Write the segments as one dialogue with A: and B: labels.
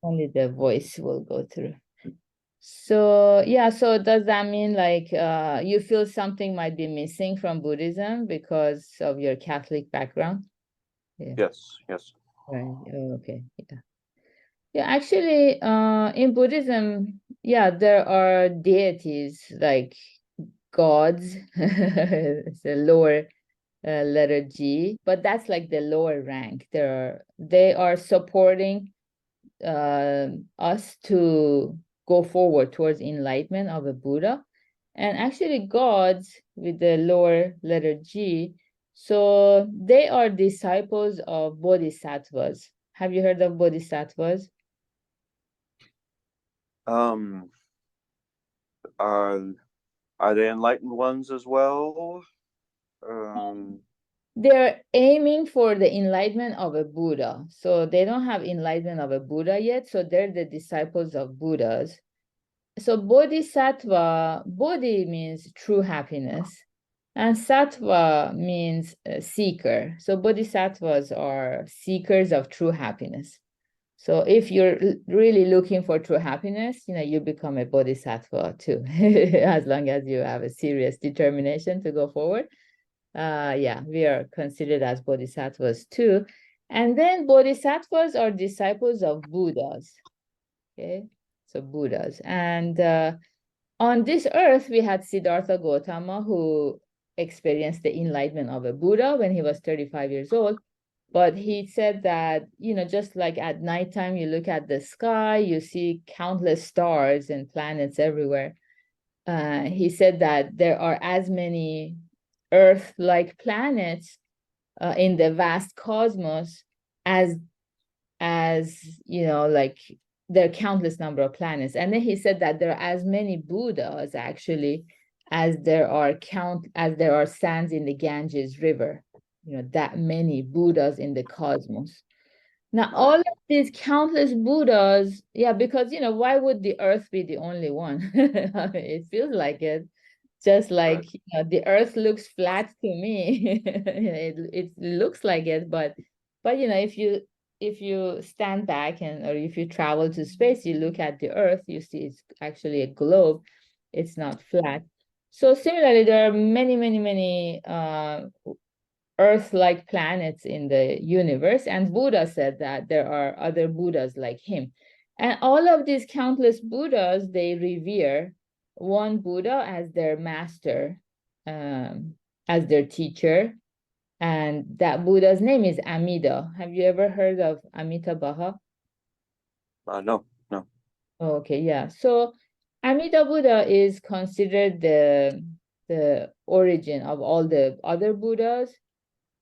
A: Only the voice will go through. So yeah, so does that mean like you feel something might be missing from Buddhism because of your Catholic background? Yeah.
B: Yes, yes.
A: Right. Oh, okay. Yeah. Yeah, actually, in Buddhism, yeah, there are deities like gods. It's a lower letter G, but that's like the lower rank. They are supporting us to go forward towards enlightenment of a Buddha. And actually, gods with the lower letter G, so they are disciples of bodhisattvas. Have you heard of bodhisattvas?
B: Um, are are they enlightened ones as well? Um,
A: They're aiming for the enlightenment of a Buddha. So they don't have enlightenment of a Buddha yet. So they're the disciples of Buddhas. So bodhisattva, bodhi means true happiness, and sattva means seeker. So bodhisattvas are seekers of true happiness. So if you're really looking for true happiness, you become a bodhisattva too, as long as you have a serious determination to go forward. Yeah, we are considered as bodhisattvas too. And then bodhisattvas are disciples of Buddhas. Okay, so Buddhas. And on this earth, we had Siddhartha Gautama, who experienced the enlightenment of a Buddha when he was 35 years old. But he said that, just like at nighttime, you look at the sky, you see countless stars and planets everywhere. He said that there are as many Earth-like planets in the vast cosmos as like there are countless number of planets. And then he said that there are as many Buddhas actually as there are sands in the Ganges River. That many Buddhas in the cosmos. Now,
B: wow.
A: all of these countless Buddhas, yeah, because why would the earth be the only one? It feels like it. Just
B: Right.
A: like the earth looks flat to me. It looks like it, but if you stand back or if you travel to space, you look at the earth, you see it's actually a globe. It's not flat. So similarly, there are many, many, many Earth-like planets in the universe, and Buddha said that there are other Buddhas like him. And all of these countless Buddhas, they revere one Buddha as their master, as their teacher, and that Buddha's name is Amida. Have you ever heard of Amitabha?
B: No, no.
A: Okay, yeah. So Amida Buddha is considered the origin of all the other Buddhas.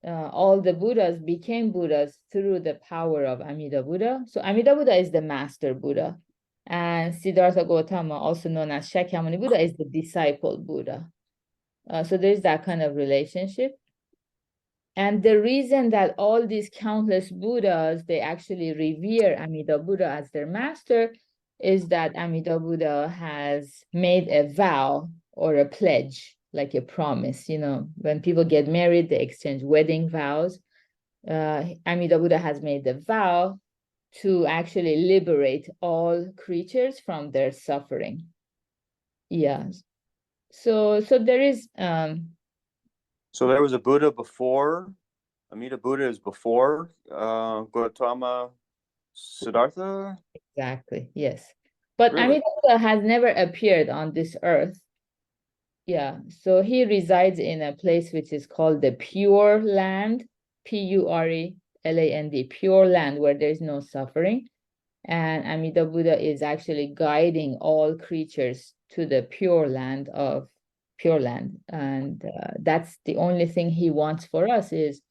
A: All the Buddhas became Buddhas through the power of Amida Buddha. So Amida Buddha is the master Buddha. And Siddhartha Gautama, also known as Shakyamuni Buddha, is the disciple Buddha. So there's that kind of relationship. And the reason that all these countless Buddhas, they actually revere Amida Buddha as their master is that Amida Buddha has made a vow or a pledge, like a promise. When people get married, they exchange wedding vows. Amida Buddha has made the vow to actually liberate all creatures from their suffering. Yeah. So there is
B: So there was a Buddha before. Amida Buddha is before Gautama Siddhartha.
A: exactly, yes. But
B: Really?
A: Amida Buddha has never appeared on this earth. Yeah. So he resides in a place which is called the Pure Land, Pureland, Pure Land, where there's no suffering. And Amida Buddha is actually guiding all creatures to the Pure Land. And that's the only thing he wants for us is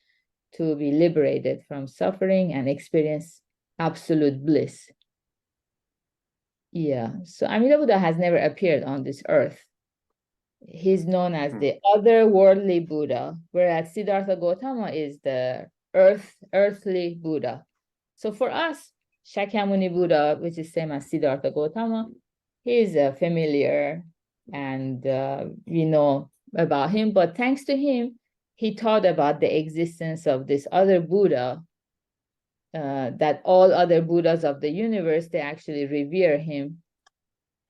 A: to be liberated from suffering and experience absolute bliss. Yeah. So Amida Buddha has never appeared on this earth. He's known as the otherworldly Buddha, whereas Siddhartha Gautama is the earthly Buddha. So for us, Shakyamuni Buddha, which is same as Siddhartha Gautama, he's familiar and we know about him. But thanks to him, he taught about the existence of this other Buddha, that all other Buddhas of the universe, they actually revere him.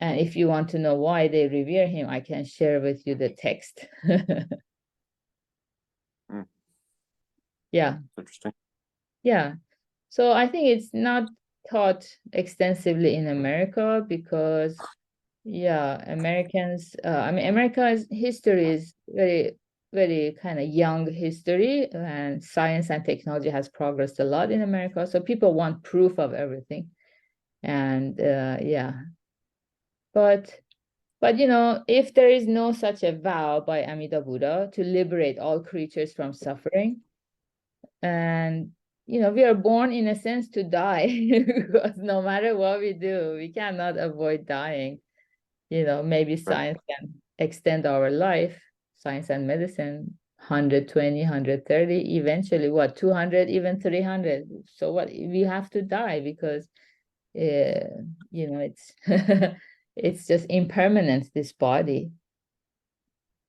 A: And if you want to know why they revere him, I can share with you the text. Yeah.
B: Interesting.
A: Yeah. So I think it's not taught extensively in America because, yeah, Americans, I mean, America's history is very, very kind of young history, and science and technology has progressed a lot in America. So people want proof of everything. And yeah, but you know, if there is no such a vow by Amida Buddha to liberate all creatures from suffering, and you know, we are born in a sense to die because no matter what we do, we cannot avoid dying. You know, maybe
B: Right.
A: science can extend our life, science and medicine, 120, 130, eventually what, 200, even 300. So what, we have to die because you know, it's it's just impermanent, this body.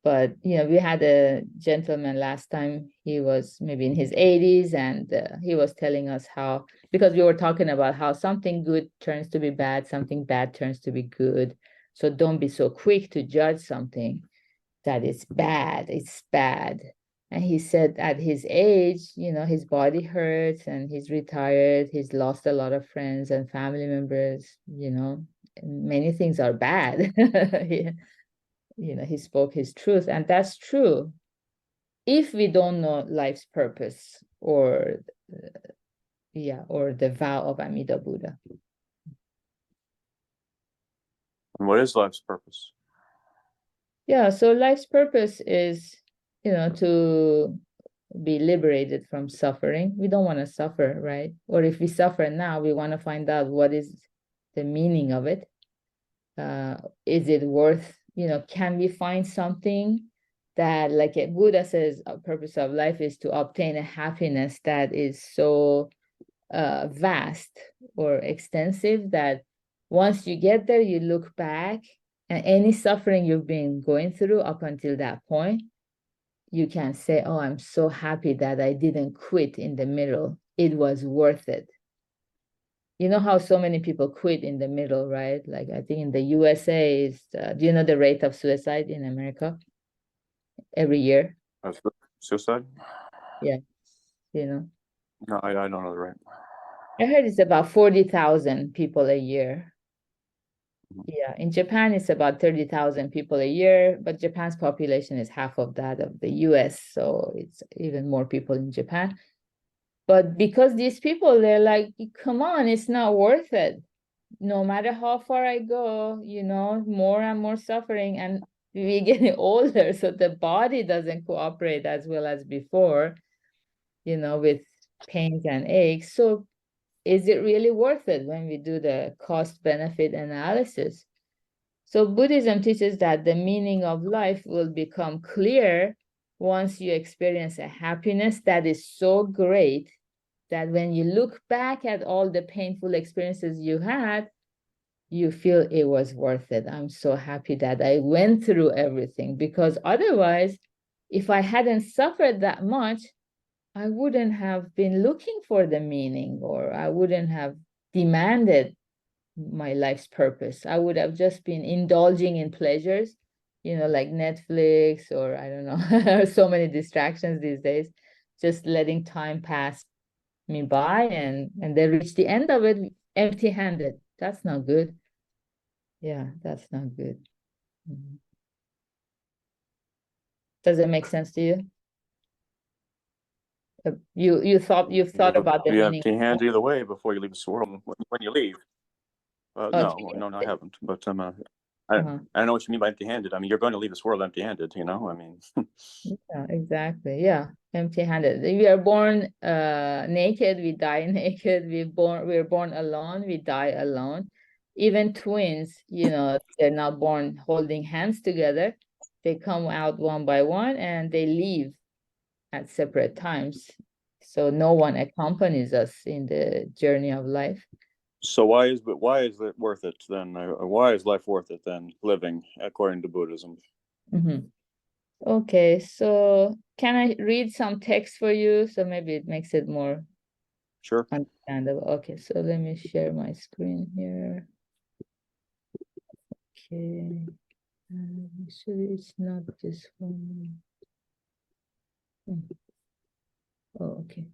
A: But you know, we had a gentleman last time, he was maybe in his 80s, and he was telling us how, because we were talking about how something good turns to be bad, something bad turns to be good. So don't be so quick to judge something that it's bad, it's bad. And he said at his age, you know, his body hurts and he's retired, he's lost a lot of friends and family members, you know, many things are bad. You know, he spoke his truth, and that's true. If we don't know life's purpose, or yeah, or the vow of Amida Buddha.
B: And what is life's purpose?
A: Yeah, so life's purpose is, you know, to be liberated from suffering. We don't want to suffer, right? Or if we suffer now, we want to find out what is the meaning of it. Is it worth, you know, can we find something that, like a Buddha says, a purpose of life is to obtain a happiness that is so vast or extensive that once you get there, you look back, and any suffering you've been going through up until that point, you can say, oh, I'm so happy that I didn't quit in the middle. It was worth it. You know how so many people quit in the middle, right? Like I think in the USA is, do you know the rate of suicide in America every year?
B: Suicide?
A: Yeah, you know.
B: No, I don't know the rate.
A: I heard it's about 40,000 people a year. Yeah, in Japan, it's about 30,000 people a year, but Japan's population is half of that of the US, so it's even more people in Japan. But because these people, they're like, come on, it's not worth it. No matter how far I go, you know, more and more suffering, and we getting older, so the body doesn't cooperate as well as before, you know, with pains and aches. So is it really worth it when we do the cost benefit analysis? So Buddhism teaches that the meaning of life will become clear once you experience a happiness that is so great that when you look back at all the painful experiences you had, you feel it was worth it. I'm so happy that I went through everything, because otherwise, if I hadn't suffered that much, I wouldn't have been looking for the meaning, or I wouldn't have demanded my life's purpose. I would have just been indulging in pleasures, you know, like Netflix, or I don't know, so many distractions these days, just letting time pass me by, and then reach the end of it empty-handed. That's not good. Yeah, that's not good. Mhm. Does it make sense to you? You've thought about the
B: You have
A: meaning.
B: empty hands either way before you leave this world. When you leave,
A: Oh,
B: no, I haven't. But
A: uh-huh.
B: I don't know what you mean by empty-handed. I mean, you're going to leave this world empty-handed. You know, I mean.
A: Yeah, exactly. Yeah, empty-handed. We are born naked, we die naked. We're born alone, we die alone. Even twins, you know, they're not born holding hands together. They come out one by one and they leave at separate times. So no one accompanies us in the journey of life.
B: So why is it worth it then? Why is life worth it then? Living according to Buddhism.
A: Mhm. Okay, so can I read some text for you? So maybe it makes it more.
B: Sure.
A: Understandable. Okay, so let me share my screen here. Okay. Actually, it's not this one. Oh, okay.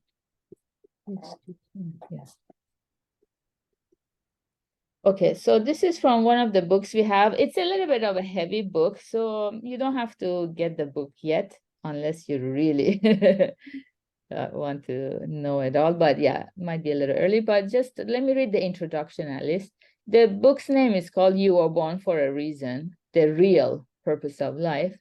A: It's this one. Yes. Okay, so this is from one of the books we have. It's a little bit of a heavy book, so you don't have to get the book yet unless you really want to know it all. But yeah, might be a little early, but just let me read the introduction at least. The book's name is called You Were Born for a Reason, The Real Purpose of Life,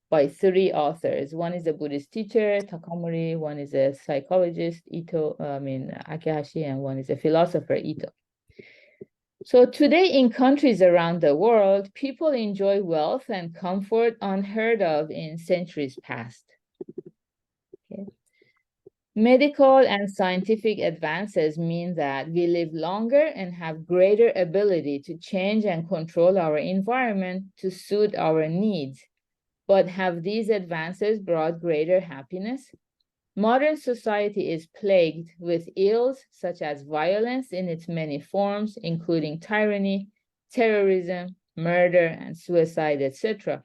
A: by three authors. One is a Buddhist teacher, Takamori, one is a psychologist, Akihashi, and one is a philosopher, Ito. So today in countries around the world, people enjoy wealth and comfort unheard of in centuries past. Okay. Medical and scientific advances mean that we live longer and have greater ability to change and control our environment to suit our needs. But have these advances brought greater happiness? Modern society is plagued with ills such as violence in its many forms, including tyranny, terrorism, murder, and suicide, etc.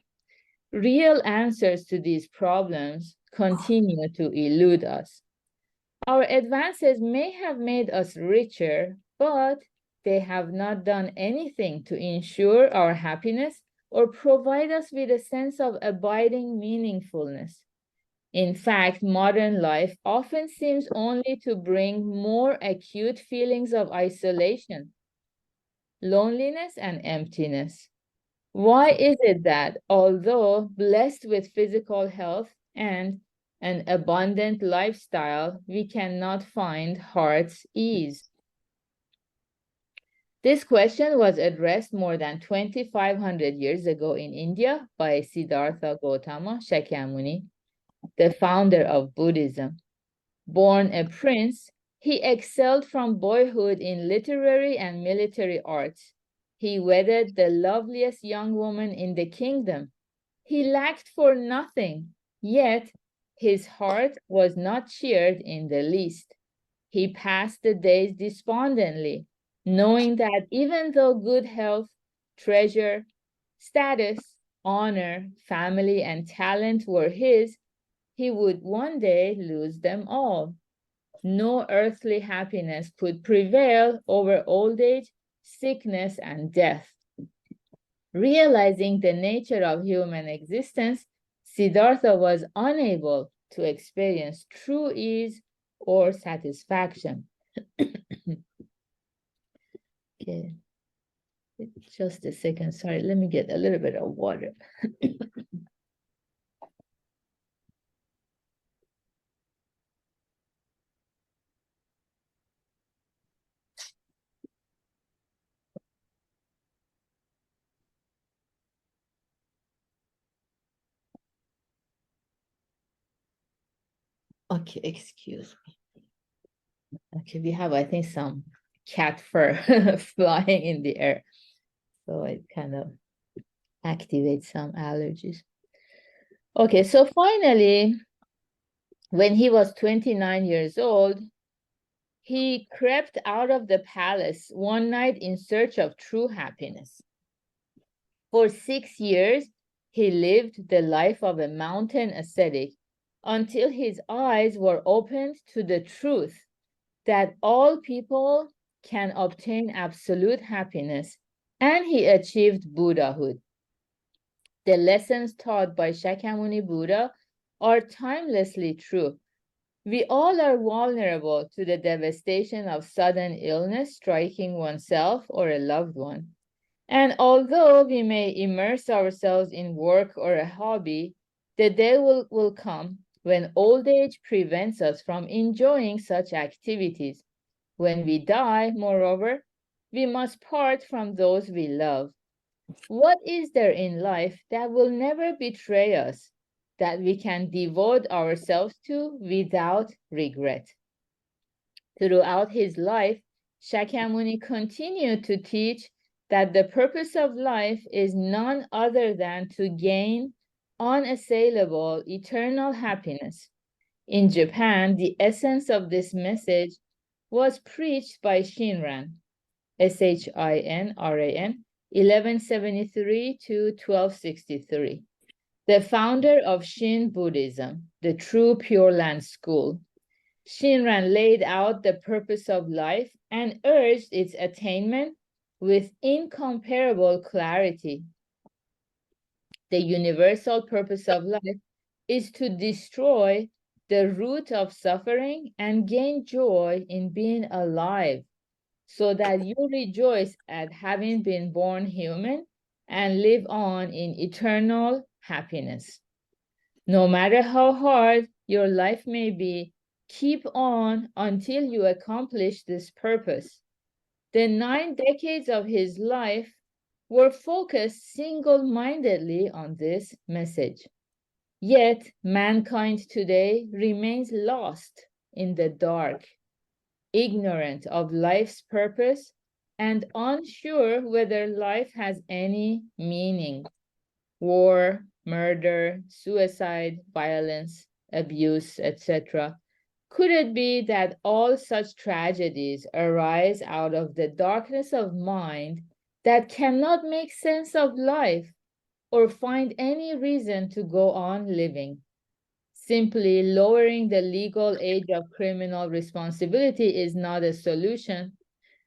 A: Real answers to these problems continue to elude us. Our advances may have made us richer, but they have not done anything to ensure our happiness or provide us with a sense of abiding meaningfulness. In fact, modern life often seems only to bring more acute feelings of isolation, loneliness, and emptiness. Why is it that, although blessed with physical health and an abundant lifestyle, we cannot find heart's ease? This question was addressed more than 2,500 years ago in India by Siddhartha Gautama Shakyamuni, the founder of Buddhism. Born a prince, he excelled from boyhood in literary and military arts. He wedded the loveliest young woman in the kingdom. He lacked for nothing, yet his heart was not cheered in the least. He passed the days despondently, knowing that even though good health, treasure, status, honor, family, and talent were his, he would one day lose them all. No earthly happiness could prevail over old age, sickness, and death. Realizing the nature of human existence, Siddhartha was unable to experience true ease or satisfaction. Okay, just a second. Sorry, let me get a little bit of water. Okay, excuse me. Okay, we have, I think, some cat fur flying in the air. So it kind of activates some allergies. Okay, so finally, when he was 29 years old, he crept out of the palace one night in search of true happiness. For 6 years, he lived the life of a mountain ascetic until his eyes were opened to the truth that all people can obtain absolute happiness, and he achieved Buddhahood. The lessons taught by Shakyamuni Buddha are timelessly true. We all are vulnerable to the devastation of sudden illness striking oneself or a loved one. And although we may immerse ourselves in work or a hobby, the day will come when old age prevents us from enjoying such activities. When we die, moreover, we must part from those we love. What is there in life that will never betray us, that we can devote ourselves to without regret? Throughout his life, Shakyamuni continued to teach that the purpose of life is none other than to gain unassailable eternal happiness. In Japan, the essence of this message was preached by Shinran, Shinran, 1173 to 1263, the founder of Shin Buddhism, the true Pure Land school. Shinran laid out the purpose of life and urged its attainment with incomparable clarity. The universal purpose of life is to destroy the root of suffering and gain joy in being alive, so that you rejoice at having been born human and live on in eternal happiness. No matter how hard your life may be, keep on until you accomplish this purpose. The 9 decades of his life were focused single-mindedly on this message. Yet mankind today remains lost in the dark, ignorant of life's purpose, and unsure whether life has any meaning. War, murder, suicide, violence, abuse, etc. Could it be that all such tragedies arise out of the darkness of mind that cannot make sense of life or find any reason to go on living? Simply lowering the legal age of criminal responsibility is not a solution,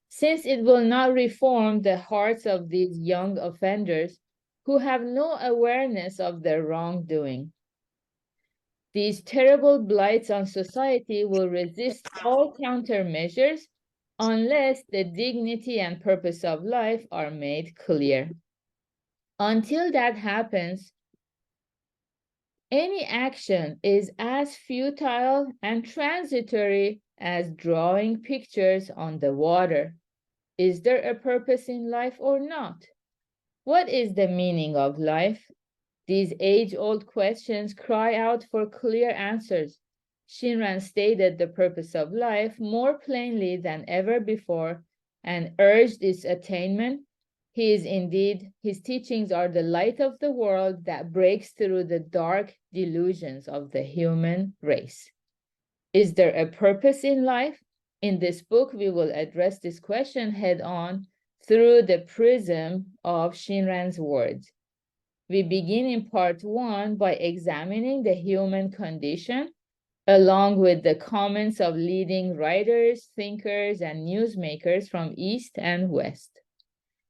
A: since it will not reform the hearts of these young offenders who have no awareness of their wrongdoing. These terrible blights on society will resist all countermeasures unless the dignity and purpose of life are made clear. Until that happens, any action is as futile and transitory as drawing pictures on the water. Is there a purpose in life or not? What is the meaning of life? These age-old questions cry out for clear answers. Shinran stated the purpose of life more plainly than ever before and urged its attainment. His teachings are the light of the world that breaks through the dark delusions of the human race. Is there a purpose in life? In this book, we will address this question head-on through the prism of Shinran's words. We begin in part 1 by examining the human condition, along with the comments of leading writers, thinkers, and newsmakers from East and West.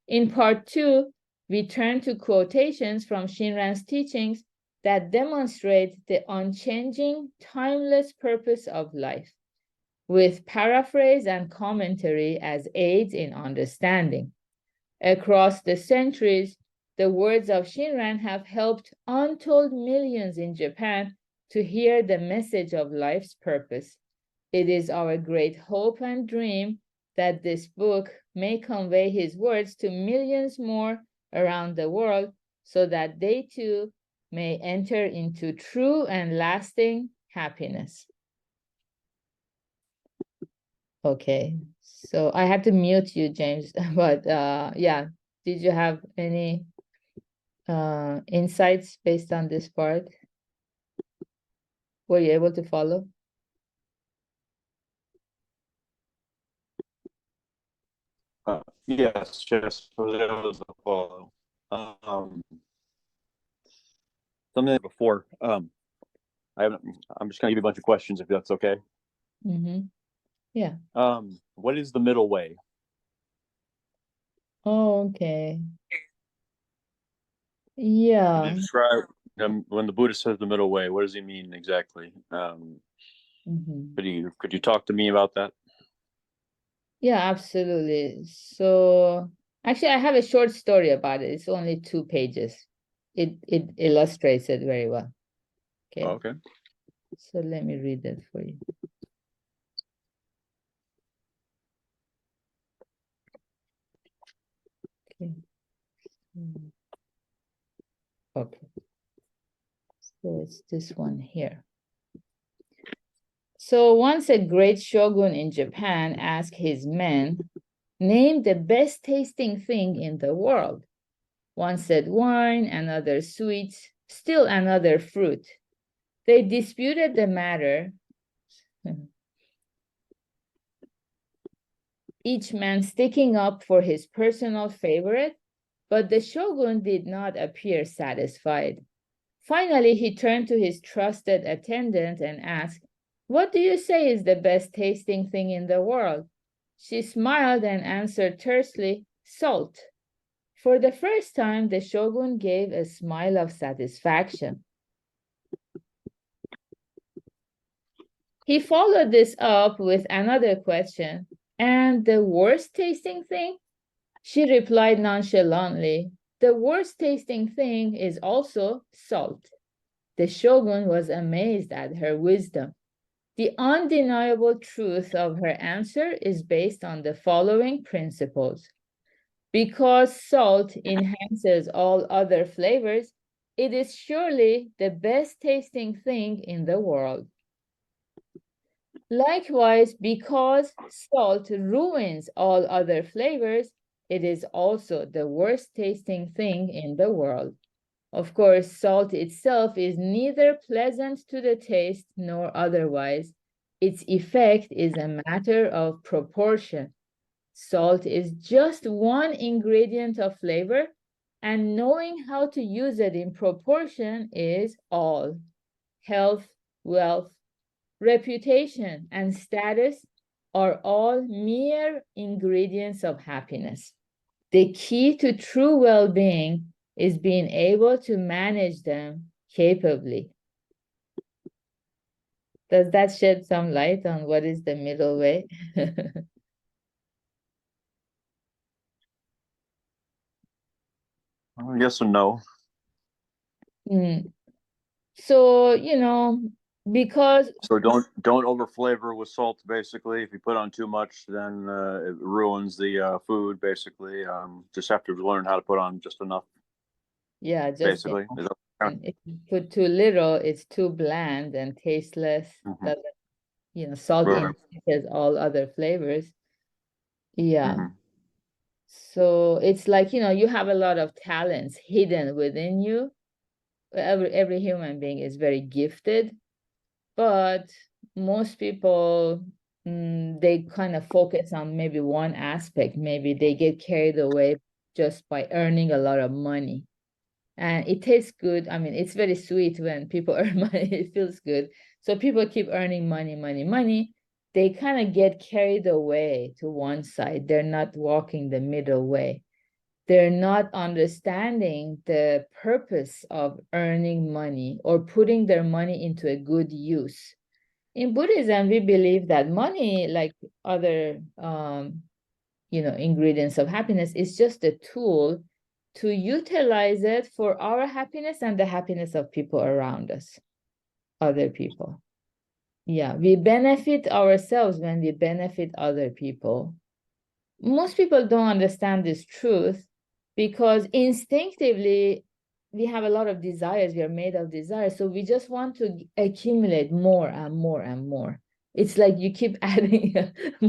A: In part 2, we turn to quotations from Shinran's teachings that demonstrate the unchanging, timeless purpose of life, with paraphrase and commentary as aids in understanding. Across the centuries, the words of Shinran have helped untold millions in Japan to hear the message of life's purpose. It is our great hope and dream that this book may convey his words to millions more around the world so that they too may enter into true and lasting happiness. Okay, so I had to mute you, James, but yeah, did you have any insights based on this part? Were you able to follow?
B: Yes, just for those to follow. Something before. I'm just gonna give you a bunch of questions if that's okay.
A: Mm-hmm. Yeah.
B: What is the middle way?
A: Oh, okay. Yeah.
B: Could you describe when the Buddha says the middle way? What does he mean exactly? Could you talk to me about that?
A: Yeah, absolutely. So actually, I have a short story about it. It's only 2 pages. It illustrates it very well. Okay.
B: Oh, okay.
A: So let me read that for you. Okay. Okay. So it's this one here. So once a great shogun in Japan asked his men, name the best tasting thing in the world. One said wine, another sweets, still another fruit. They disputed the matter. each man sticking up for his personal favorite, but the shogun did not appear satisfied. Finally, he turned to his trusted attendant and asked, "What do you say is the best tasting thing in the world?" She smiled and answered tersely, "Salt." For the first time, the shogun gave a smile of satisfaction. He followed this up with another question, "And the worst tasting thing?" She replied nonchalantly, "The worst tasting thing is also salt." The shogun was amazed at her wisdom. The undeniable truth of her answer is based on the following principles. Because salt enhances all other flavors, it is surely the best tasting thing in the world. Likewise, because salt ruins all other flavors, it is also the worst tasting thing in the world. Of course, salt itself is neither pleasant to the taste nor otherwise. Its effect is a matter of proportion. Salt is just one ingredient of flavor, and knowing how to use it in proportion is all. Health, wealth, reputation, and status are all mere ingredients of happiness. The key to true well-being is being able to manage them capably. Does that shed some light on what is the middle way?
B: Yes and no.
A: So, because
B: So don't over flavor with salt. Basically, if you put on too much, then it ruins the food. Basically, just have to learn how to put on just enough.
A: yeah, just
B: Basically, is that
A: and if you put too little, it's too bland and tasteless.
B: Mhm.
A: Doesn't, salt
B: Right.
A: enhances all other flavors. Yeah.
B: Mhm.
A: So it's like, you have a lot of talents hidden within you. Every human being is very gifted, but most people, they kind of focus on maybe one aspect. Maybe they get carried away just by earning a lot of money. And it tastes good. I mean, it's very sweet when people earn money. It feels good. So people keep earning money, money, money. They kind of get carried away to one side. They're not walking the middle way. They're not understanding the purpose of earning money or putting their money into a good use. In Buddhism, we believe that money, like other ingredients of happiness, is just a tool to utilize it for our happiness and the happiness of people around us, other people. Yeah, we benefit ourselves when we benefit other people. Most people don't understand this truth because instinctively we have a lot of desires. We are made of desires. So we just want to accumulate more and more and more. It's like you keep adding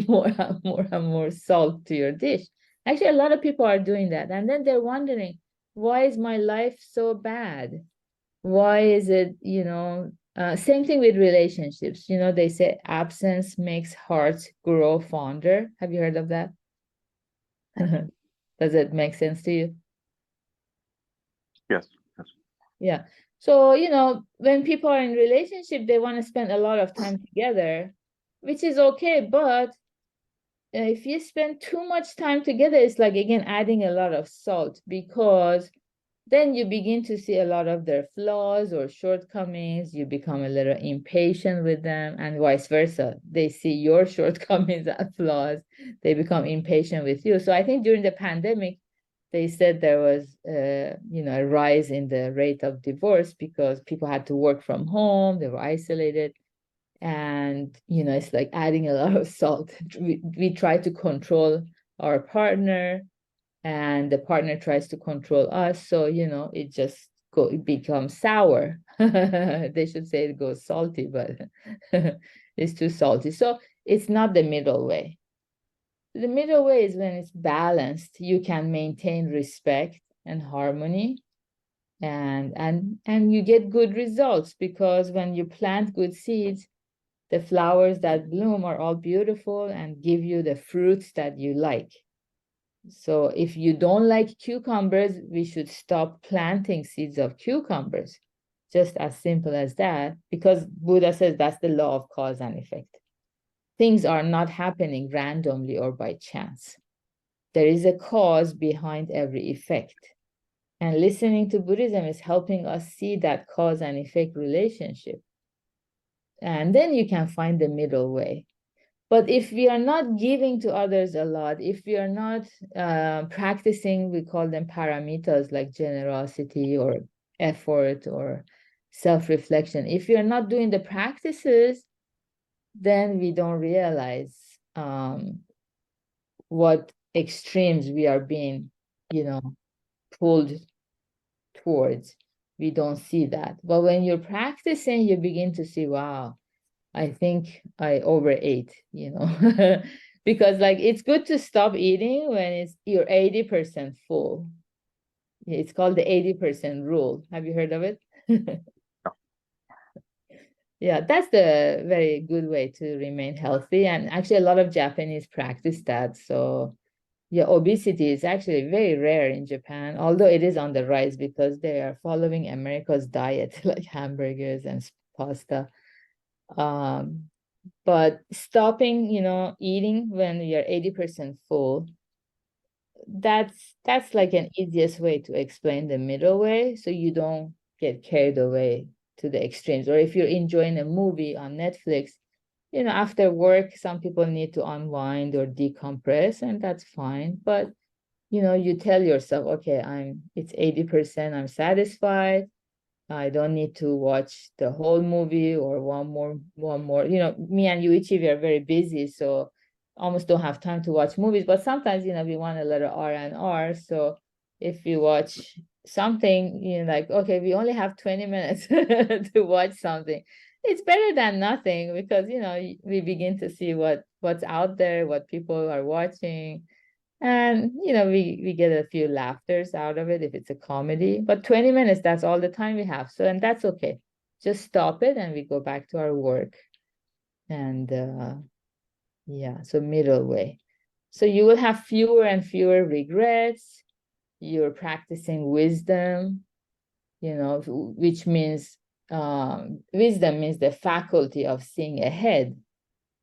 A: more and more and more salt to your dish. Actually, a lot of people are doing that. And then they're wondering, why is my life so bad? Why is it, same thing with relationships. They say absence makes hearts grow fonder. Have you heard of that? Does it make sense to you?
B: Yes. Yes.
A: Yeah. So, when people are in relationship, they want to spend a lot of time together, which is okay. But if you spend too much time together, it's like, again, adding a lot of salt because then you begin to see a lot of their flaws or shortcomings. You become a little impatient with them and vice versa. They see your shortcomings and flaws. They become impatient with you. So I think during the pandemic, they said there was, a rise in the rate of divorce because people had to work from home. They were isolated. And, it's like adding a lot of salt. We try to control our partner and the partner tries to control us. So, it becomes sour. They should say it goes salty, but it's too salty. So it's not the middle way. The middle way is when it's balanced. You can maintain respect and harmony and you get good results because when you plant good seeds, The flowers that bloom are all beautiful and give you the fruits that you like. So if you don't like cucumbers, we should stop planting seeds of cucumbers. Just as simple as that, because Buddha says that's the law of cause and effect. Things are not happening randomly or by chance. There is a cause behind every effect. And listening to Buddhism is helping us see that cause and effect relationship. And then you can find the middle way. But if we are not giving to others a lot, if we are not practicing, we call them paramitas like generosity or effort or self-reflection. If we are not doing the practices, then we don't realize what extremes we are being, pulled towards. We don't see that. But when you're practicing, you begin to see, wow, I think I overate, because like it's good to stop eating when you're 80% full. It's called the 80% rule. Have you heard of it? Yeah, that's the very good way to remain healthy. And actually, a lot of Japanese practice that. So, yeah, obesity is actually very rare in Japan, although it is on the rise because they are following America's diet, like hamburgers and pasta. But stopping, eating when you're 80% full, that's like an easiest way to explain the middle way, so you don't get carried away to the extremes. Or if you're enjoying a movie on Netflix, after work, some people need to unwind or decompress, and that's fine. But you tell yourself, okay, it's 80%, I'm satisfied. I don't need to watch the whole movie or one more. Me and Yuichi, we are very busy, so almost don't have time to watch movies. But sometimes, we want a little R&R. So if we watch something, like, okay, we only have 20 minutes to watch something. It's better than nothing because, we begin to see what's out there, what people are watching. And, we get a few laughters out of it if it's a comedy, but 20 minutes, that's all the time we have. So, and that's okay. Just stop it and we go back to our work. And yeah, so middle way. So you will have fewer and fewer regrets. You're practicing wisdom, which means wisdom means the faculty of seeing ahead.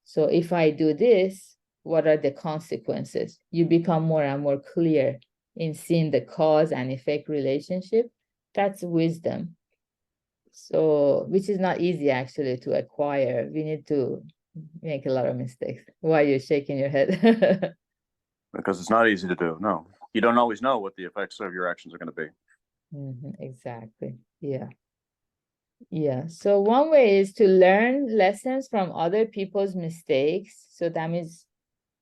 A: So if I do this, what are the consequences? You become more and more clear in seeing the cause and effect relationship. That's wisdom. So, which is not easy actually to acquire. We need to make a lot of mistakes. Why are you shaking your head?
B: Because it's not easy to do. No, you don't always know what the effects of your actions are going to be.
A: Exactly. Yeah. Yeah. So one way is to learn lessons from other people's mistakes. So that means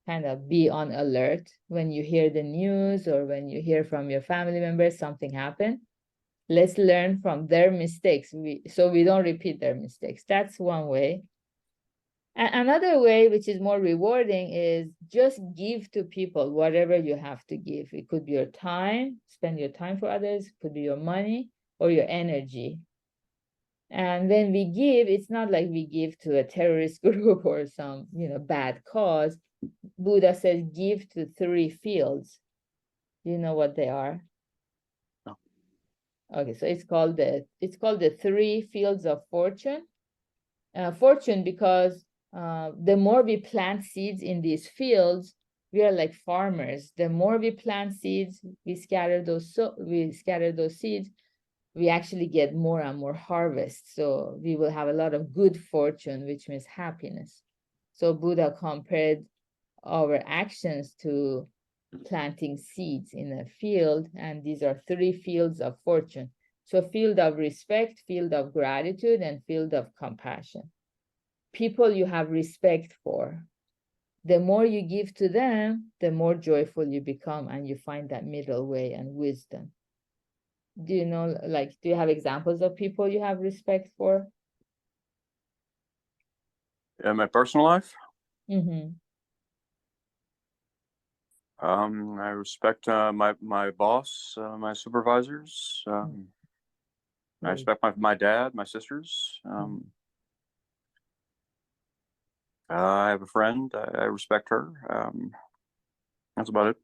A: kind of be on alert when you hear the news or when you hear from your family members something happened. Let's learn from their mistakes so we don't repeat their mistakes. That's one way. And another way, which is more rewarding, is just give to people whatever you have to give. It could be your time, spend your time for others, it could be your money or your energy. And when we give, it's not like we give to a terrorist group or some, bad cause. Buddha says, give to 3 fields. Do you know what they are?
B: No.
A: Okay, so it's called the 3 fields of fortune. Fortune because the more we plant seeds in these fields, we are like farmers. The more we plant seeds, we scatter those seeds, we actually get more and more harvest. So we will have a lot of good fortune, which means happiness. So Buddha compared our actions to planting seeds in a field, and these are 3 fields of fortune. So field of respect, field of gratitude, and field of compassion. People you have respect for, the more you give to them, the more joyful you become, and you find that middle way and wisdom. Do you have examples of people you have respect for?
B: In my personal life,
A: Mm-hmm.
B: I respect my boss, my supervisors. I respect my dad, my sisters. I have a friend. I respect her. That's about it.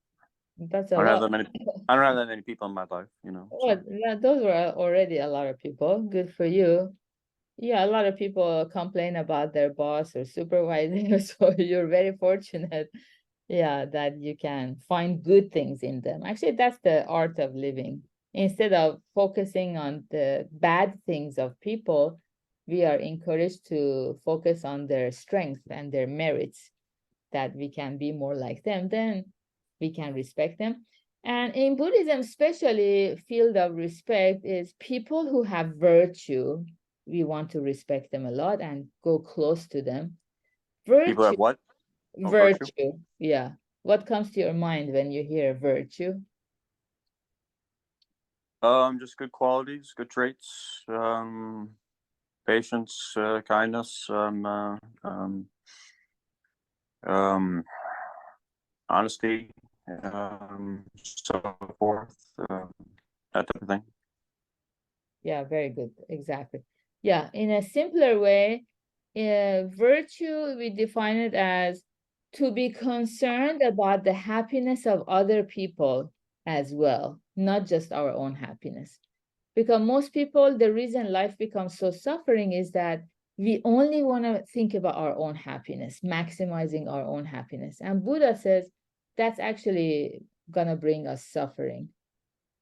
A: That's a
B: I don't have
A: lot.
B: that many. I don't have that many people in my life,
A: Oh,
B: So
A: yeah, those were already a lot of people. Good for you. Yeah, a lot of people complain about their boss or supervisor, so you're very fortunate, yeah, that you can find good things in them. Actually, that's the art of living. Instead of focusing on the bad things of people, we are encouraged to focus on their strengths and their merits, that we can be more like them, then we can respect them. And in Buddhism, especially, field of respect is people who have virtue. We want to respect them a lot and go close to them.
B: people
A: Virtue,
B: have what? Oh, virtue.
A: virtue, yeah. What comes to your mind when you hear virtue?
B: Just good qualities, good traits. Patience, kindness, um, honesty, so forth, that type of thing.
A: Yeah, very good. Exactly. Yeah, in a simpler way, virtue, we define it as to be concerned about the happiness of other people as well, not just our own happiness. Because most people, the reason life becomes so suffering is that we only want to think about our own happiness, maximizing our own happiness. And Buddha says that's actually going to bring us suffering.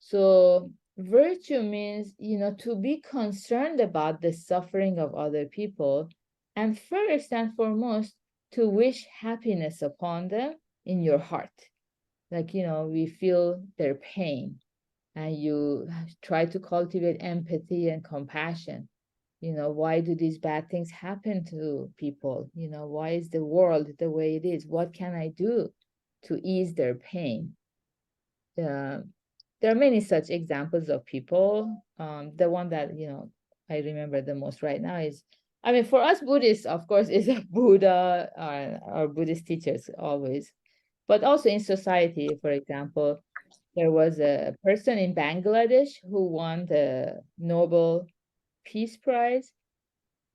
A: So virtue means, to be concerned about the suffering of other people, and first and foremost, to wish happiness upon them in your heart. Like, we feel their pain, and you try to cultivate empathy and compassion. Why do these bad things happen to people? Why is the world the way it is? What can I do to ease their pain? uh, there are many such examples of people. The one that I remember the most right now is, I mean, for us Buddhists, of course, is a Buddha, our Buddhist teachers always, but also in society. For example, there was a person in Bangladesh who won the Nobel Peace Prize,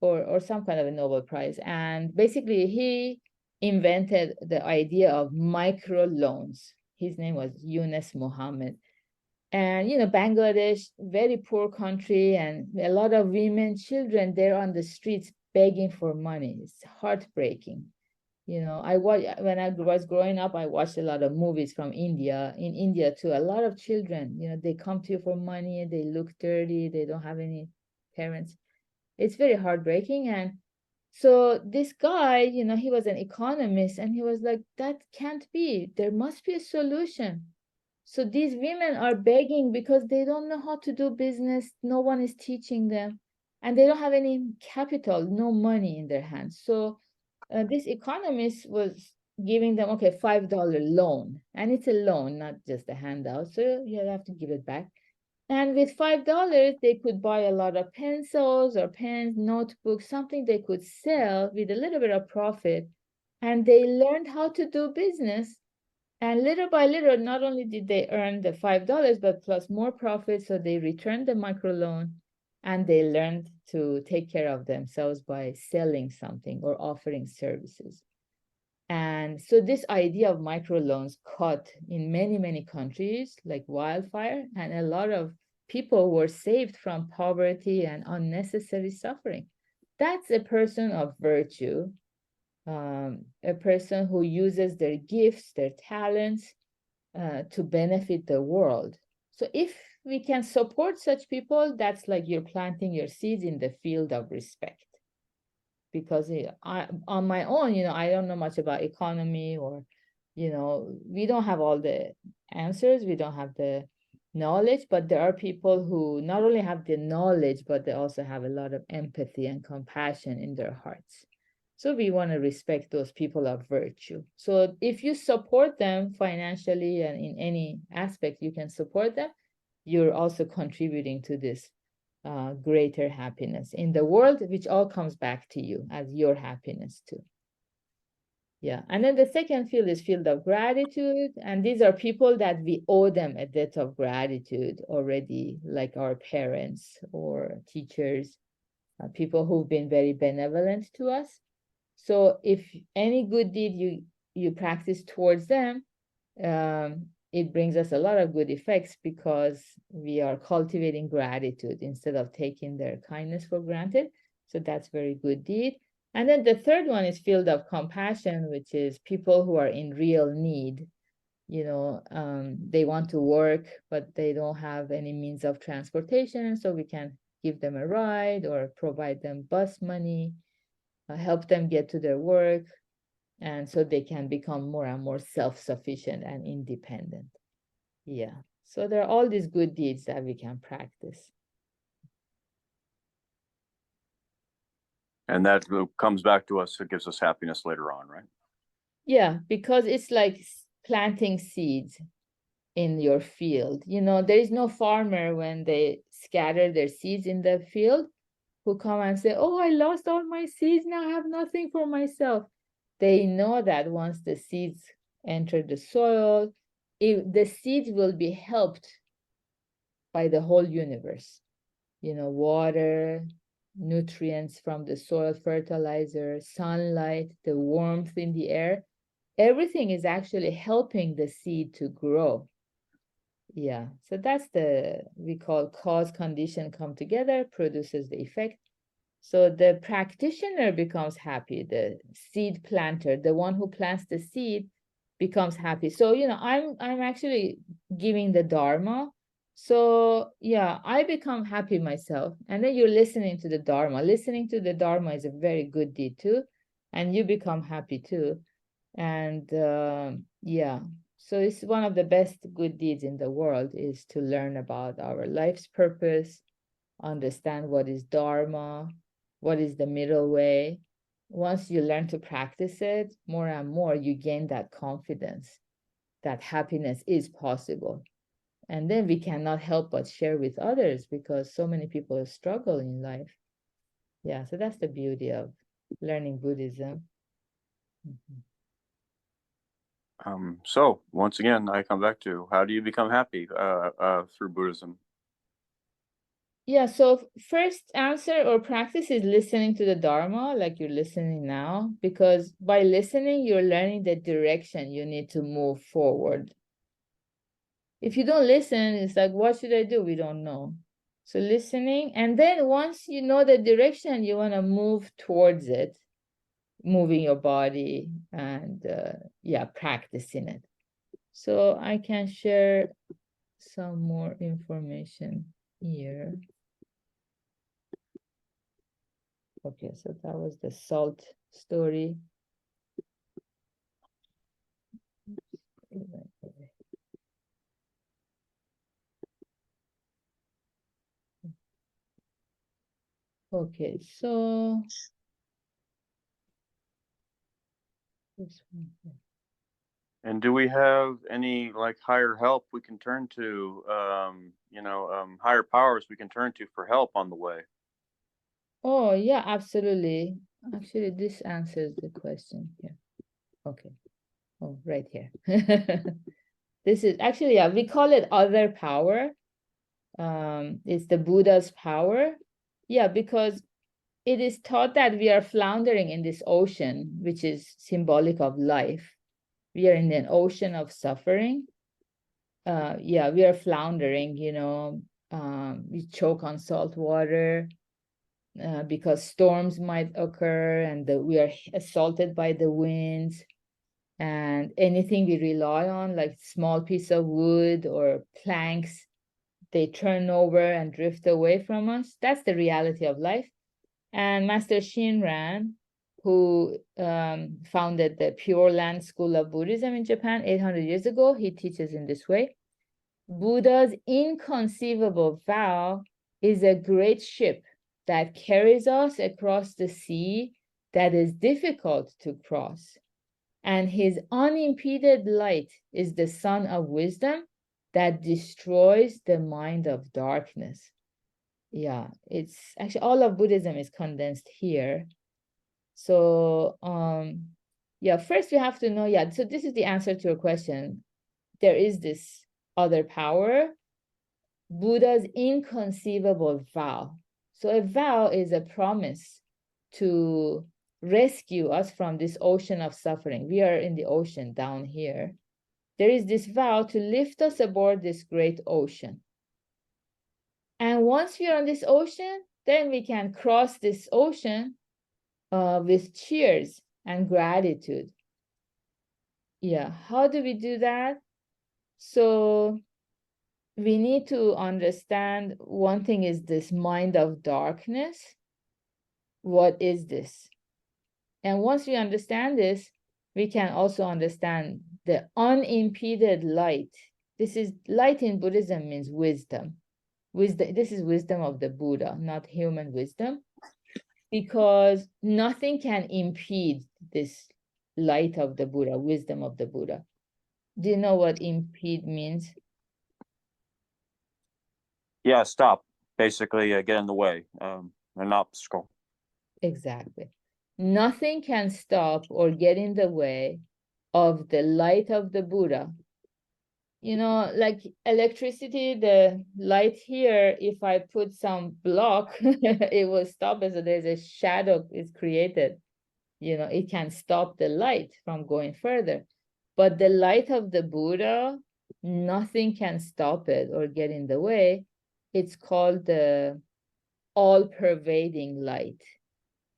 A: or some kind of a Nobel Prize, and basically he invented the idea of micro loans. His name was Yunus Muhammad. And Bangladesh, very poor country, and a lot of women, children, they're on the streets begging for money. It's heartbreaking. I when I was growing up, I watched a lot of movies from India. In India too, a lot of children, they come to you for money, they look dirty, they don't have any parents. It's very heartbreaking. And so this guy, he was an economist, and he was like, that can't be. There must be a solution. So these women are begging because they don't know how to do business. No one is teaching them, and they don't have any capital, no money in their hands. So this economist was giving them, okay, $5 loan, and it's a loan, not just a handout. So you have to give it back. And with $5, they could buy a lot of pencils or pens, notebooks, something they could sell with a little bit of profit. And they learned how to do business. And little by little, not only did they earn the $5, but plus more profit. So they returned the microloan, and they learned to take care of themselves by selling something or offering services. And so this idea of microloans caught in many, many countries like wildfire, and a lot of people were saved from poverty and unnecessary suffering. That's a person of virtue, a person who uses their gifts, their talents, to benefit the world. So if we can support such people, that's like you're planting your seeds in the field of respect. Because on my own, I don't know much about economy, or, we don't have all the answers, we don't have the knowledge, but there are people who not only have the knowledge, but they also have a lot of empathy and compassion in their hearts. So we want to respect those people of virtue. So if you support them financially and in any aspect you can support them, you're also contributing to this greater happiness in the world, which all comes back to you as your happiness too. Yeah. And then the second field is field of gratitude. And these are people that we owe them a debt of gratitude already, like our parents or teachers, people who've been very benevolent to us. So if any good deed you practice towards them, it brings us a lot of good effects because we are cultivating gratitude instead of taking their kindness for granted. So that's very good deed. And then the third one is field of compassion, which is people who are in real need. They want to work, but they don't have any means of transportation. So we can give them a ride or provide them bus money, help them get to their work, and so they can become more and more self-sufficient and independent. Yeah. So there are all these good deeds that we can practice.
B: And that comes back to us. It gives us happiness later on, right?
A: Yeah, because it's like planting seeds in your field. There is no farmer when they scatter their seeds in the field who come and say, oh, I lost all my seeds. Now I have nothing for myself. They know that once the seeds enter the soil, the seeds will be helped by the whole universe. Water, nutrients from the soil, fertilizer, sunlight, the warmth in the air. Everything is actually helping the seed to grow. Yeah, so that's we call cause condition come together, produces the effect. So the practitioner becomes happy, the seed planter, the one who plants the seed becomes happy. So, I'm actually giving the Dharma. So yeah, I become happy myself. And then you're listening to the Dharma. Listening to the Dharma is a very good deed too. And you become happy too. And yeah, so it's one of the best good deeds in the world is to learn about our life's purpose, understand what is Dharma, what is the middle way. Once you learn to practice it more and more, you gain that confidence that happiness is possible. And then we cannot help but share with others because so many people struggle in life. Yeah, so that's the beauty of learning Buddhism. Mm-hmm.
B: So once again, I come back to how do you become happy through Buddhism?
A: Yeah, so first answer or practice is listening to the Dharma, like you're listening now, because by listening, you're learning the direction you need to move forward. If you don't listen, it's like, what should I do? We don't know. So listening, and then once you know the direction, you want to move towards it, moving your body and yeah, practicing it. So I can share some more information here. Okay, so that was the salt story. Okay, so this one here.
B: And do we have any like higher help we can turn to, higher powers we can turn to for help on the way?
A: Oh, yeah, absolutely. Actually, this answers the question here. Okay. Oh, right here. This is actually, yeah, we call it other power. It's the Buddha's power. Yeah, because it is taught that we are floundering in this ocean, which is symbolic of life. We are in an ocean of suffering. Yeah, we are floundering, we choke on salt water because storms might occur and we are assaulted by the winds. And anything we rely on, like small piece of wood or planks, they turn over and drift away from us. That's the reality of life. And Master Shinran, who founded the Pure Land School of Buddhism in Japan 800 years ago, he teaches in this way. Buddha's inconceivable vow is a great ship that carries us across the sea that is difficult to cross. And his unimpeded light is the sun of wisdom that destroys the mind of darkness. Yeah, it's actually all of Buddhism is condensed here. So yeah, first we have to know, yeah, so this is the answer to your question. There is this other power, Buddha's inconceivable vow. So a vow is a promise to rescue us from this ocean of suffering. We are in the ocean down here. There is this vow to lift us aboard this great ocean. And once we are on this ocean, then we can cross this ocean with cheers and gratitude. Yeah, how do we do that? So we need to understand one thing is this mind of darkness. What is this? And once we understand this, we can also understand the unimpeded light. This is light in Buddhism means wisdom. Wisdom. This is wisdom of the Buddha, not human wisdom, because nothing can impede this light of the Buddha, wisdom of the Buddha. Do you know what impede means?
B: Yeah, stop. Basically, get in the way. An obstacle.
A: Exactly. Nothing can stop or get in the way of the light of the Buddha. You know, like electricity, the light here, if I put some block, it will stop as there's a shadow is created. You know, it can stop the light from going further. But the light of the Buddha, nothing can stop it or get in the way. It's called the all-pervading light,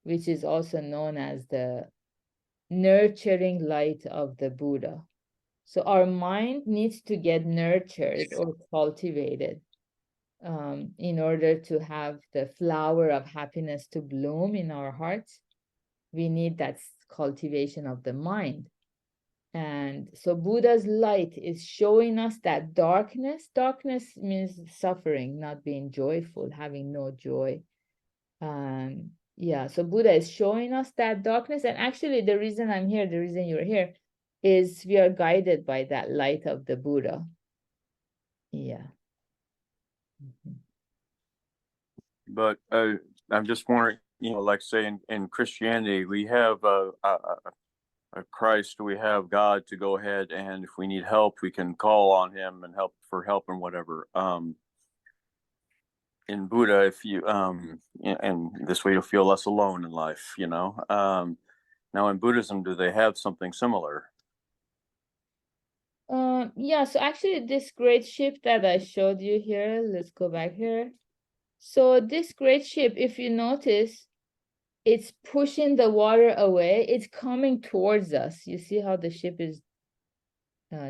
A: which is also known as the nurturing light of the Buddha. So our mind needs to get nurtured or cultivated in order to have the flower of happiness to bloom in our hearts. We need that cultivation of the mind. And so Buddha's light is showing us that darkness. Darkness means suffering, not being joyful, having no joy. Yeah, so Buddha is showing us that darkness. And actually, the reason I'm here, the reason you're here, is we are guided by that light of the Buddha. Yeah.
B: But I'm just wondering, like say in Christianity, we have a Christ, we have God to go ahead, and if we need help, we can call on Him and help and whatever. In Buddha, if you and this way you'll feel less alone in life. Now in Buddhism, do they have something similar?
A: Yeah, so actually this great ship that I showed you here, let's go back here. So this great ship, if you notice, it's pushing the water away. It's coming towards us. You see how the ship is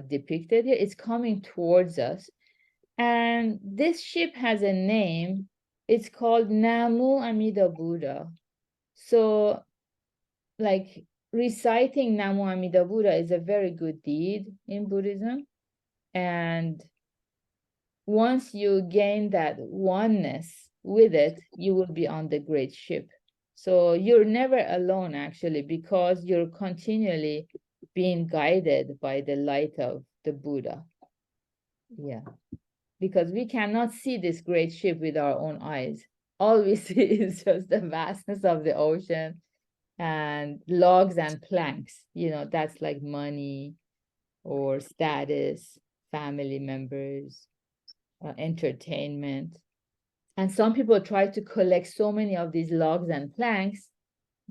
A: depicted here? It's coming towards us. And this ship has a name. It's called Namu Amida Buddha. So like reciting Namu Amida Buddha is a very good deed in Buddhism. And once you gain that oneness with it, you will be on the great ship. So you're never alone, actually, because you're continually being guided by the light of the Buddha. Yeah, because we cannot see this great ship with our own eyes. All we see is just the vastness of the ocean and logs and planks. That's like money or status, family members, entertainment. And some people try to collect so many of these logs and planks,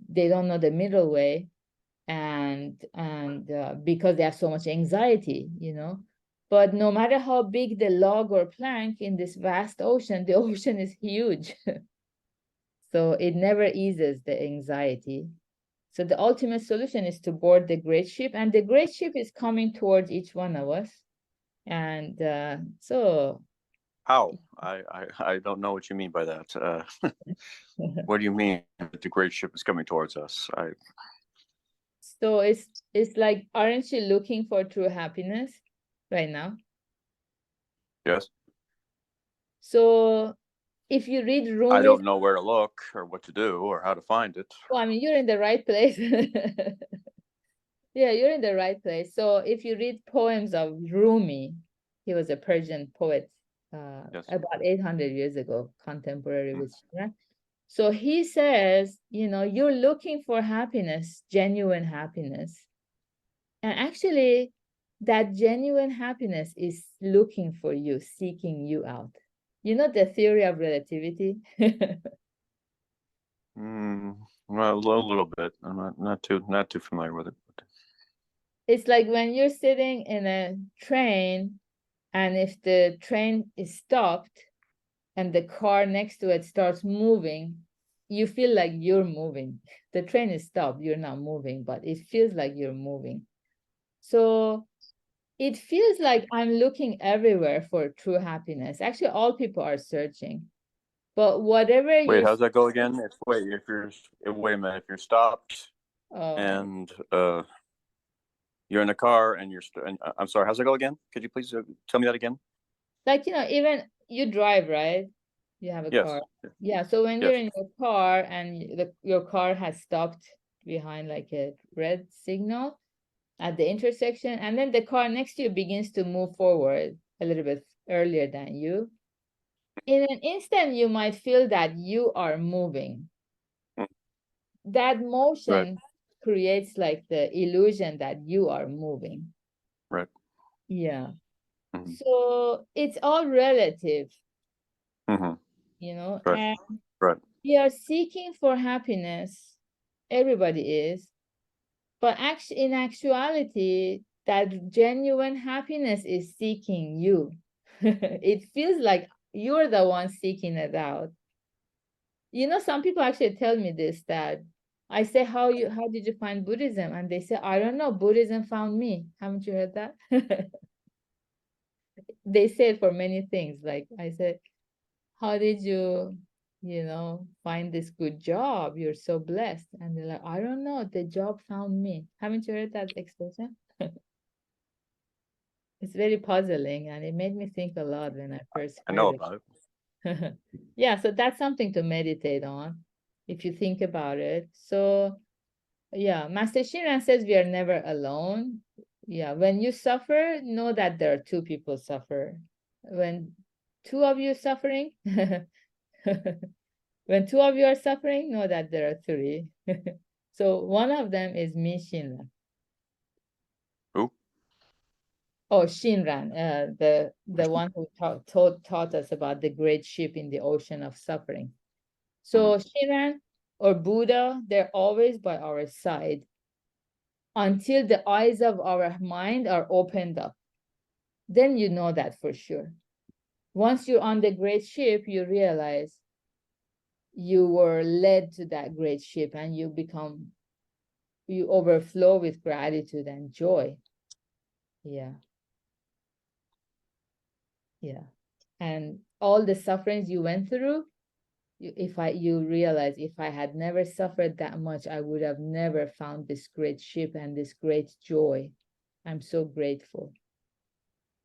A: they don't know the middle way, and because they have so much anxiety, But no matter how big the log or plank in this vast ocean, the ocean is huge. So it never eases the anxiety. So the ultimate solution is to board the great ship, and the great ship is coming towards each one of us. And so
B: How? I don't know what you mean by that. What do you mean that the great ship is coming towards us?
A: So it's like, aren't you looking for true happiness right now?
B: Yes.
A: So if you read
B: I
A: Rumi,
B: don't know where to look or what to do or how to find it.
A: well, I mean, you're in the right place. Yeah, you're in the right place. So if you read poems of Rumi, he was a Persian poet
B: Yes.
A: about 800 years ago, contemporary with Shira. So he says, you're looking for happiness, genuine happiness. And actually, that genuine happiness is looking for you, seeking you out. You know the theory of relativity?
B: Well, a little bit. I'm not too familiar with it.
A: It's like when you're sitting in a train, and if the train is stopped and the car next to it starts moving, you feel like you're moving. The train is stopped, you're not moving, but it feels like you're moving. So it feels like I'm looking everywhere for true happiness. Actually, all people are searching. But whatever
B: Wait,
A: you
B: how's that go again? Wait a minute. If you're stopped
A: oh,
B: and you're in a car and I'm sorry, how's that go again? Could you please tell me that again?
A: like even you drive, right? You have a
B: Yes.
A: car. Yeah, so when you're
B: Yes.
A: in your car and your car has stopped behind like a red signal at the intersection, and then the car next to you begins to move forward a little bit earlier than you. In an instant, you might feel that you are moving. That
B: Right.
A: motion creates like the illusion that you are moving.
B: Right.
A: Yeah.
B: Mm-hmm.
A: So it's all relative,
B: Mm-hmm. Right.
A: and
B: Right.
A: we are seeking for happiness. Everybody is. But actually, in actuality, that genuine happiness is seeking you. It feels like you're the one seeking it out. Some people actually tell me this, that I say, how did you find Buddhism? And they say, I don't know, Buddhism found me. Haven't you heard that? They say it for many things. Like I said, how did find this good job? You're so blessed. And they're like, I don't know, the job found me. Haven't you heard that expression? It's very puzzling, and it made me think a lot when I first
B: I know
A: heard
B: about it.
A: it. Yeah, so that's something to meditate on if you think about it. So, yeah, Master Shinran says we are never alone. Yeah, when you suffer, know that there are two people suffer. When two of you suffering, when two of you are suffering, know that there are three. So one of them is me, Shinran.
B: Who?
A: Oh, Shinran, the one who taught us about the great ship in the ocean of suffering.
B: Mm-hmm.
A: So Shinran or Buddha, they're always by our side until the eyes of our mind are opened up. Then you know that for sure. Once you're on the great ship, you realize you were led to that great ship, and you overflow with gratitude and joy. Yeah. Yeah. And all the sufferings you went through, you realize if I had never suffered that much, I would have never found this great ship and this great joy. I'm so grateful.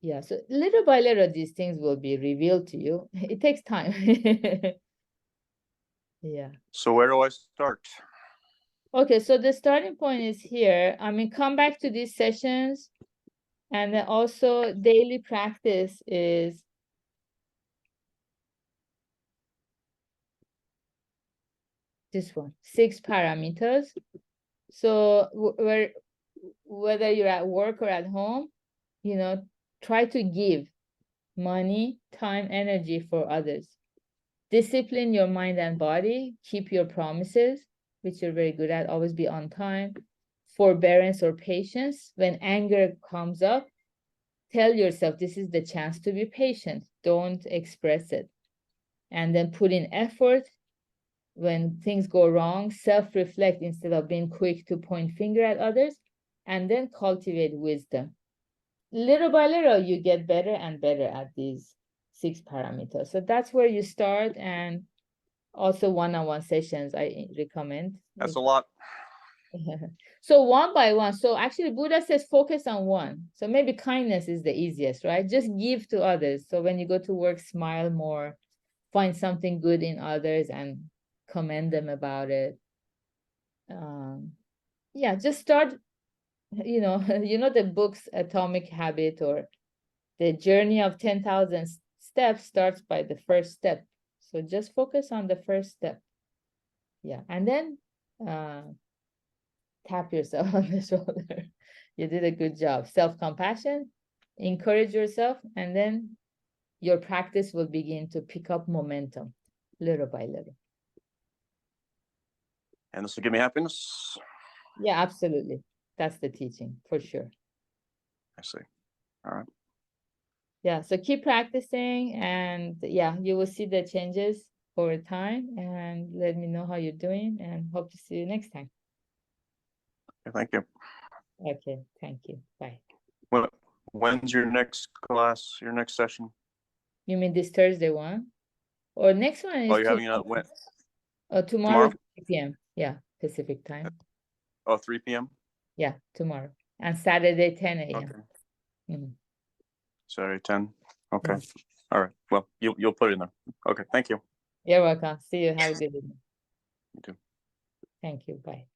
A: Yeah, so little by little, these things will be revealed to you. It takes time. Yeah.
B: So where do I start?
A: Okay, so the starting point is here. I mean, come back to these sessions, and then also daily practice is this one, 6 parameters. So whether you're at work or at home, try to give money, time, energy for others. Discipline your mind and body. Keep your promises, which you're very good at. Always be on time. Forbearance or patience. When anger comes up, tell yourself this is the chance to be patient. Don't express it. And then put in effort. When things go wrong, self-reflect instead of being quick to point finger at others. And then cultivate wisdom. Little by little, you get better and better at these 6 parameters. So that's where you start, and also one-on-one sessions I recommend.
B: That's a lot.
A: So one by one. So actually, Buddha says focus on one. So maybe kindness is the easiest, right? Just give to others. So when you go to work, smile more, find something good in others and commend them about it. Yeah, just start, the books Atomic Habit or The Journey of 10,000 Steps starts by the first step. So just focus on the first step. Yeah, and then tap yourself on the shoulder. You did a good job. Self-compassion, encourage yourself, and then your practice will begin to pick up momentum little by little.
B: And this will give me happiness.
A: Yeah, absolutely. That's the teaching for sure.
B: I see. All right.
A: Yeah, so keep practicing, and yeah, you will see the changes over time, and let me know how you're doing, and hope to see you next time.
B: Okay, thank you.
A: Okay, thank you. Bye.
B: When's your next class, your next session?
A: You mean this Thursday one? Or next one
B: Oh,
A: is
B: you're having another when?
A: tomorrow,
B: Tomorrow?
A: 3 p.m. Yeah, Pacific time.
B: Oh, 3 p.m.?
A: Yeah, tomorrow. And Saturday, 10 a.m.
B: Okay.
A: Mhm.
B: Saturday, 10. Okay.
A: Mhm.
B: All right. Well, you'll put it in there. Okay. Thank you.
A: You're welcome. See you. Have a good evening.
B: You too.
A: Thank you. Bye.